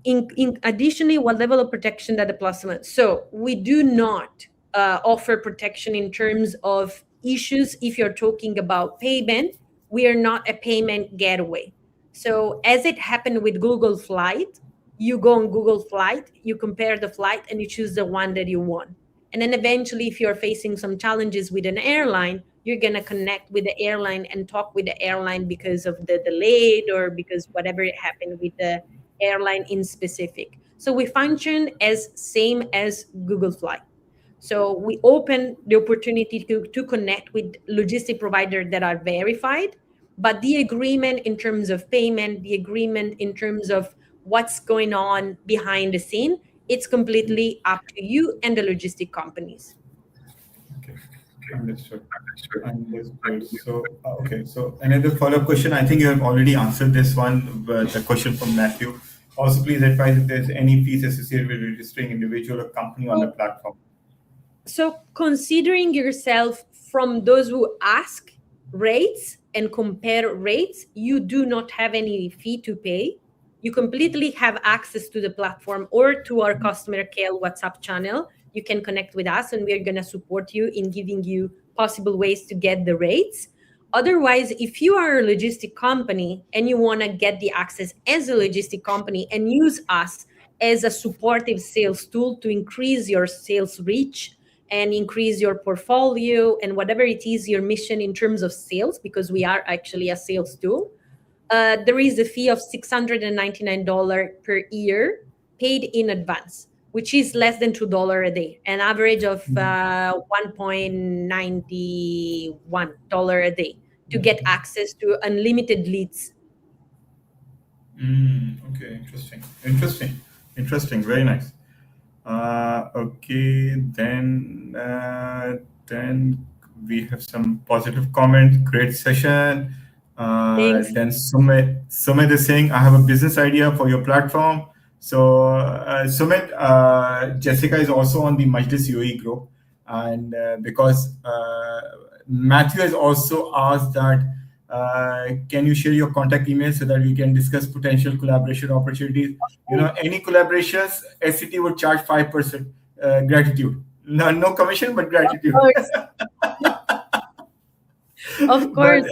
Speaker 2: In additionally, what level of protection that the plus one? So we do not offer protection in terms of issues if you're talking about payment. We are not a payment gateway. So as it happened with Google Flight, you go on Google Flight, you compare the flight, and you choose the one that you want. And then eventually, if you're facing some challenges with an airline, you're going to connect with the airline and talk with the airline because of the delayed or because whatever happened with the airline in specific. So we function as same as Google Flight. So we open the opportunity to connect with logistic providers that are verified, but the agreement in terms of payment, the agreement in terms of what's going on behind the scene, it's completely up to you and the logistic companies.
Speaker 1: Okay, understood. Understood. So, okay. So, another follow-up question. I think you have already answered this one, but the question from Matthew. Also, please advise if there's any fees associated with registering individual or company on the platform.
Speaker 2: So considering yourself from those who ask rates and compare rates, you do not have any fee to pay. You completely have access to the platform or to our customer care WhatsApp channel. You can connect with us and we're going to support you in giving you possible ways to get the rates. Otherwise, if you are a logistic company and you want to get the access as a logistic company and use us as a supportive sales tool to increase your sales reach and increase your portfolio and whatever it is your mission in terms of sales, because we are actually a sales tool, there is a fee of $699 per year paid in advance, which is less than $2 a day, an average of $1.91 a day to get access to unlimited leads.
Speaker 1: Okay, interesting. Very nice. Okay, then we have some positive comment. Great session.
Speaker 2: Thanks.
Speaker 1: Then Sumit is saying, I have a business idea for your platform. So Sumit, Jessica is also on the Majlis UAE group, and because Matthew has also asked that, can you share your contact email so that we can discuss potential collaboration opportunities? Any collaborations, SCT would charge 5% gratitude. No commission, but gratitude.
Speaker 2: Of course.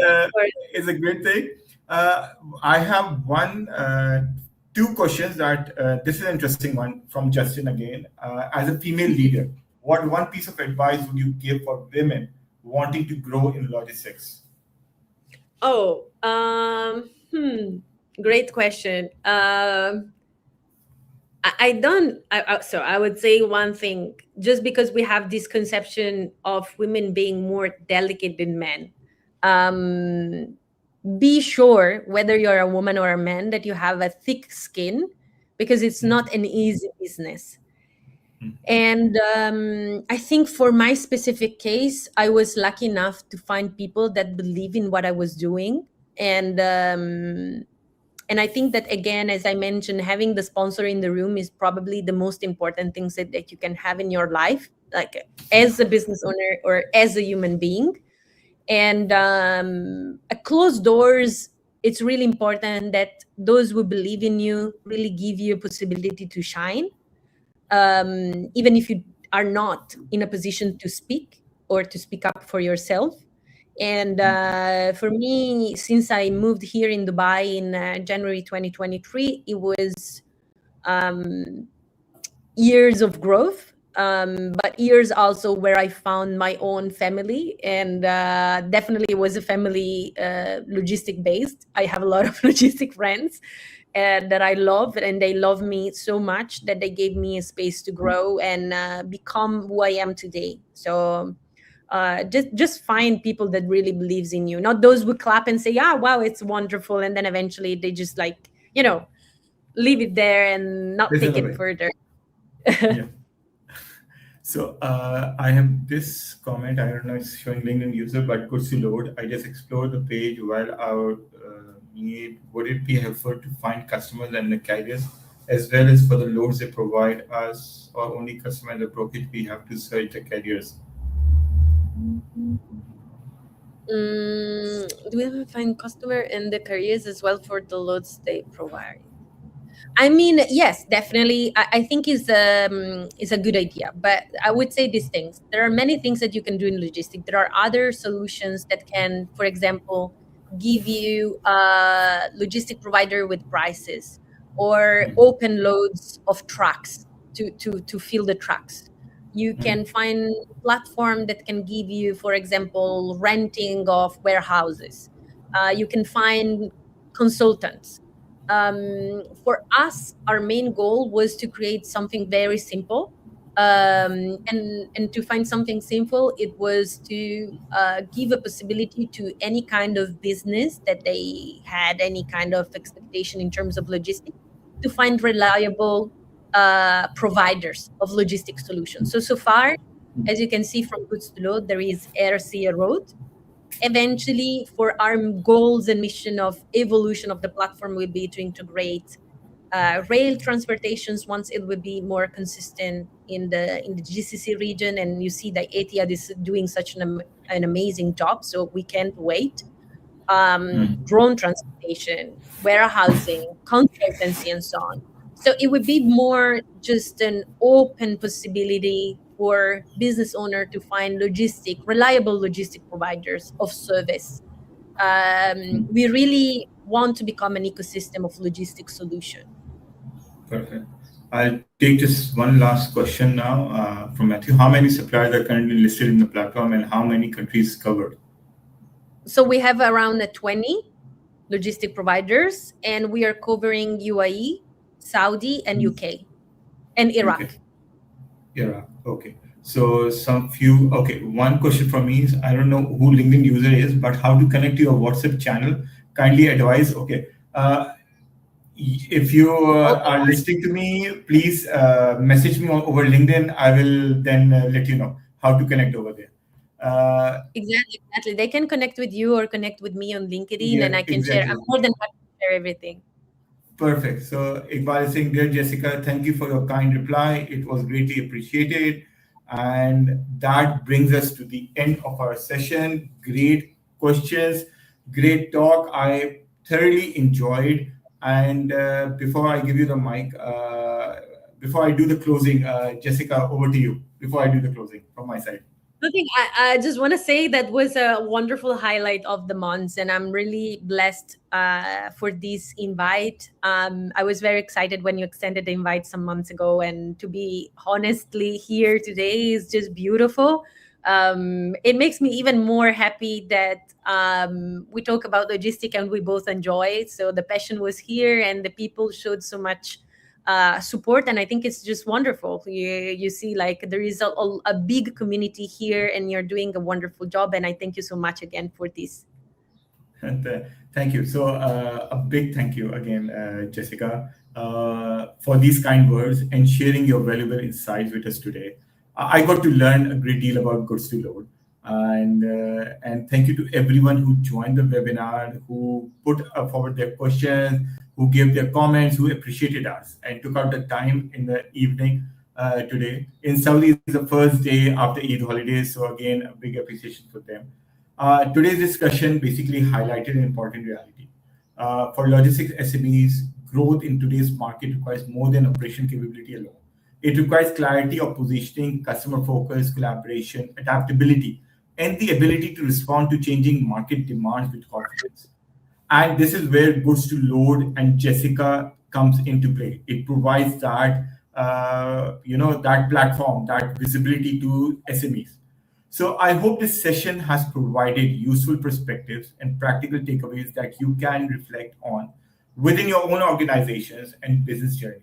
Speaker 1: It's a great thing. I have two questions that this is an interesting one from Justin again. As a female leader, what one piece of advice would you give for women wanting to grow in logistics?
Speaker 2: Great question. I would say one thing, just because we have this conception of women being more delicate than men. Be sure, whether you're a woman or a man, that you have a thick skin, because it's not an easy business. And I think for my specific case, I was lucky enough to find people that believe in what I was doing. And I think that, again, as I mentioned, having the sponsor in the room is probably the most important things that you can have in your life, like as a business owner or as a human being. And closed doors, it's really important that those who believe in you really give you a possibility to shine, even if you are not in a position to speak or to speak up for yourself. And for me, since I moved here in Dubai in January 2023, it was years of growth, but years also where I found my own family. And definitely it was a family logistic based. I have a lot of logistic friends that I love, and they love me so much that they gave me a space to grow and become who I am today. So just find people that really believes in you, not those who clap and say, "Yeah, wow, it's wonderful," and then eventually they just leave it there and not take it further.
Speaker 1: Yeah. So I have this comment. I don't know, it's showing LinkedIn user, but Goods2Load. I just explored the page while our need. Would it be helpful to find customers and the carriers, as well as for the loads they provide us, or only customer the brokerage we have to search the carriers?
Speaker 2: Do we have to find customer and the carriers as well for the loads they provide? I mean, yes, definitely. I think is a good idea, but I would say these things. There are many things that you can do in logistics. There are other solutions that can, for example, give you a logistic provider with prices or
Speaker 1: Mm,
Speaker 2: open loads of trucks to fill the trucks. You
Speaker 1: mm,
Speaker 2: can find platform that can give you, for example, renting of warehouses. You can find consultants. For us, our main goal was to create something very simple. And to find something simple, it was to give a possibility to any kind of business that they had any kind of expectation in terms of logistics to find reliable providers of logistic solutions. So far, as you can see from Goods to Load, there is RC Road. Eventually, for our goals and mission of evolution of the platform will be to integrate rail transportations once it will be more consistent in the GCC region. And you see that Etihad is doing such an amazing job, so we can't wait.
Speaker 1: mm.
Speaker 2: Drone transportation, warehousing, consultancy, and so on. So it would be more just an open possibility for business owner to find reliable logistic providers of service. We really want to become an ecosystem of logistic solution.
Speaker 1: Perfect. I'll take just one last question now from Matthew. How many suppliers are currently listed in the platform and how many countries covered?
Speaker 2: So we have around 20 logistic providers, and we are covering UAE, Saudi, and UK, and
Speaker 1: UK.
Speaker 2: Iraq.
Speaker 1: Yeah, okay. So some few, okay, one question from me is, I don't know who LinkedIn user is, but how to connect to your WhatsApp channel? Kindly advise, okay. If you
Speaker 2: Oh,
Speaker 1: are listening to me, please message me over LinkedIn. I will then let you know how to connect over there. Uh,
Speaker 2: exactly, exactly. They can connect with you or connect with me on LinkedIn, and
Speaker 1: yeah,
Speaker 2: I can share. I'm
Speaker 1: exactly.
Speaker 2: more than happy to share everything.
Speaker 1: Perfect. So Iqbal is saying, dear Jessica, thank you for your kind reply. It was greatly appreciated. And that brings us to the end of our session. Great questions, great talk. I thoroughly enjoyed. And before I give you the mic, before I do the closing, Jessica, over to you. Before I do the closing from my side.
Speaker 2: Nothing. I just want to say that was a wonderful highlight of the months, and I'm really blessed for this invite. I was very excited when you extended the invite some months ago, and to be honestly here today is just beautiful. It makes me even more happy that we talk about logistic and we both enjoy it. So the passion was here, and the people showed so much support, and I think it's just wonderful. You see, like, there is a big community here, and you're doing a wonderful job, and I thank you so much again for this.
Speaker 1: And, thank you. So, a big thank you again, Jessica, for these kind words and sharing your valuable insights with us today. I got to learn a great deal about Goods to Load, and thank you to everyone who joined the webinar, who put forward their questions, who gave their comments, who appreciated us, and took out the time in the evening today. In Saudi, it's the first day after Eid holidays, so again, a big appreciation for them. Today's discussion basically highlighted an important reality. For logistics SMEs, growth in today's market requires more than operation capability alone. It requires clarity of positioning, customer focus, collaboration, adaptability, and the ability to respond to changing market demands with confidence. And this is where Goods to Load and Jessica comes into play. It provides that that platform, that visibility to SMEs. So I hope this session has provided useful perspectives and practical takeaways that you can reflect on within your own organizations and business journeys.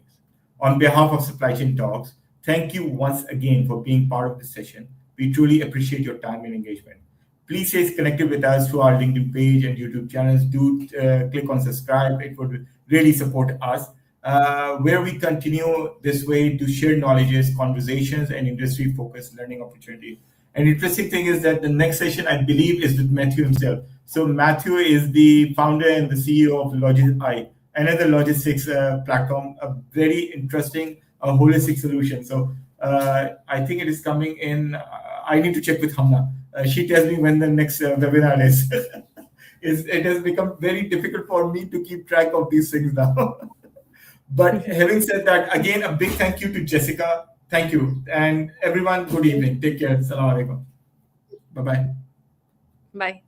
Speaker 1: On behalf of Supply Chain Talks, thank you once again for being part of this session. We truly appreciate your time and engagement. Please stay connected with us through our LinkedIn page and YouTube channels. Do click on subscribe. It would really support us. Where we continue this way to share knowledges, conversations, and industry-focused learning opportunities. An interesting thing is that the next session, I believe, is with Matthew himself. So Matthew is the founder and the CEO of Logify, another logistics platform, a very interesting holistic solution. So I think it is coming in. I need to check with Hamna. She tells me when the next webinar is. It has become very difficult for me to keep track of these things now. But having said that, again, a big thank you to Jessica. Thank you. And everyone, good evening. Take care. Assalamu alaikum. Bye-bye.
Speaker 2: Bye.